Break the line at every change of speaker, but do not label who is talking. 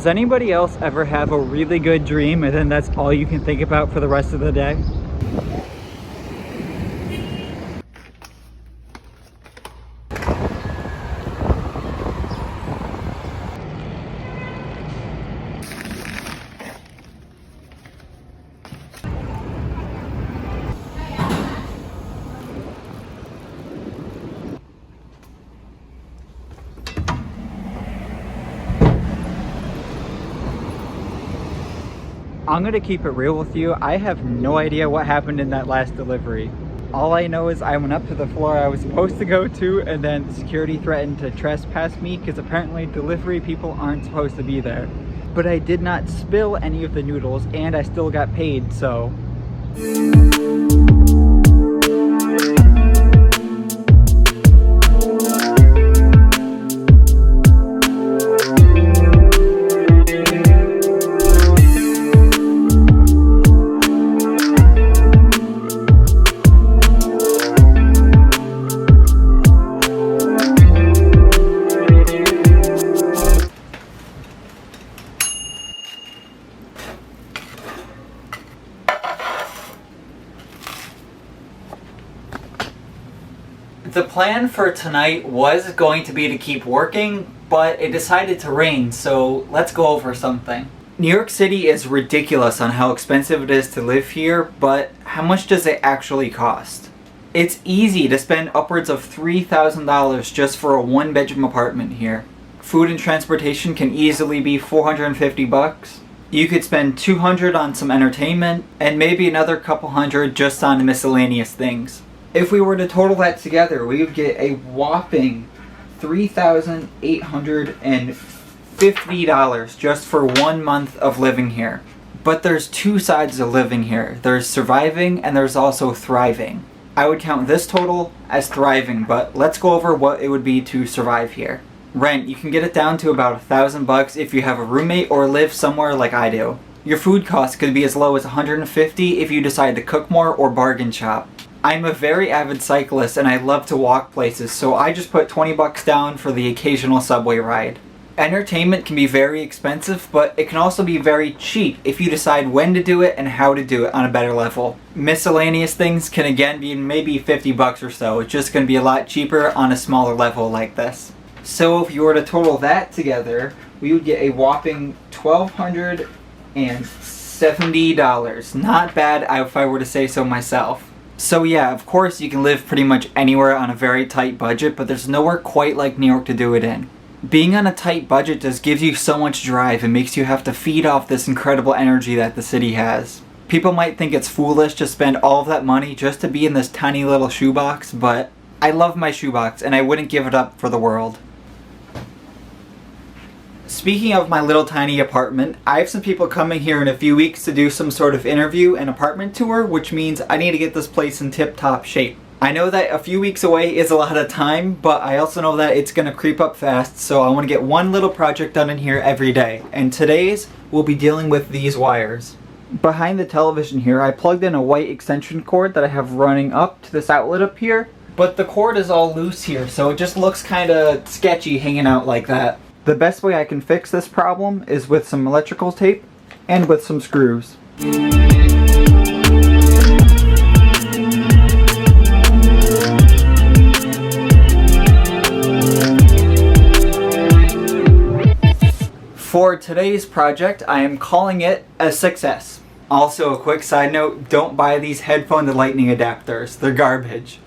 Does anybody else ever have a really good dream and then that's all you can think about for the rest of the day? I'm gonna keep it real with you. I have no idea what happened in that last delivery. All I know is I went up to the floor I was supposed to go to, and then security threatened to trespass me because apparently delivery people aren't supposed to be there. But I did not spill any of the noodles and I still got paid, so. The plan for tonight was going to be to keep working, but it decided to rain, so let's go over something. New York City is ridiculous on how expensive it is to live here, but how much does it actually cost? It's easy to spend upwards of $3,000 just for a one-bedroom apartment here. Food and transportation can easily be $450. You could spend $200 on some entertainment, and maybe another couple hundred just on miscellaneous things. If we were to total that together, we would get a whopping $3,850 just for 1 month of living here. But there's two sides of living here. There's surviving and there's also thriving. I would count this total as thriving, but let's go over what it would be to survive here. Rent, you can get it down to about $1,000 if you have a roommate or live somewhere like I do. Your food costs could be as low as $150 if you decide to cook more or bargain shop. I'm a very avid cyclist and I love to walk places, so I just put $20 down for the occasional subway ride. Entertainment can be very expensive, but it can also be very cheap if you decide when to do it and how to do it on a better level. Miscellaneous things can again be maybe $50 or so. It's just going to be a lot cheaper on a smaller level like this. So if you were to total that together, we would get a whopping $1,270. Not bad if I were to say so myself. So yeah, of course you can live pretty much anywhere on a very tight budget, but there's nowhere quite like New York to do it in. Being on a tight budget just gives you so much drive and makes you have to feed off this incredible energy that the city has. People might think it's foolish to spend all of that money just to be in this tiny little shoebox, but I love my shoebox and I wouldn't give it up for the world. Speaking of my little tiny apartment, I have some people coming here in a few weeks to do some sort of interview and apartment tour, which means I need to get this place in tip-top shape. I know that a few weeks away is a lot of time, but I also know that it's going to creep up fast, so I want to get one little project done in here every day. And today's, we'll be dealing with these wires. Behind the television here, I plugged in a white extension cord that I have running up to this outlet up here, but the cord is all loose here, so it just looks kind of sketchy hanging out like that. The best way I can fix this problem is with some electrical tape and with some screws. For today's project, I am calling it a success. Also, a quick side note, don't buy these headphone to lightning adapters. They're garbage.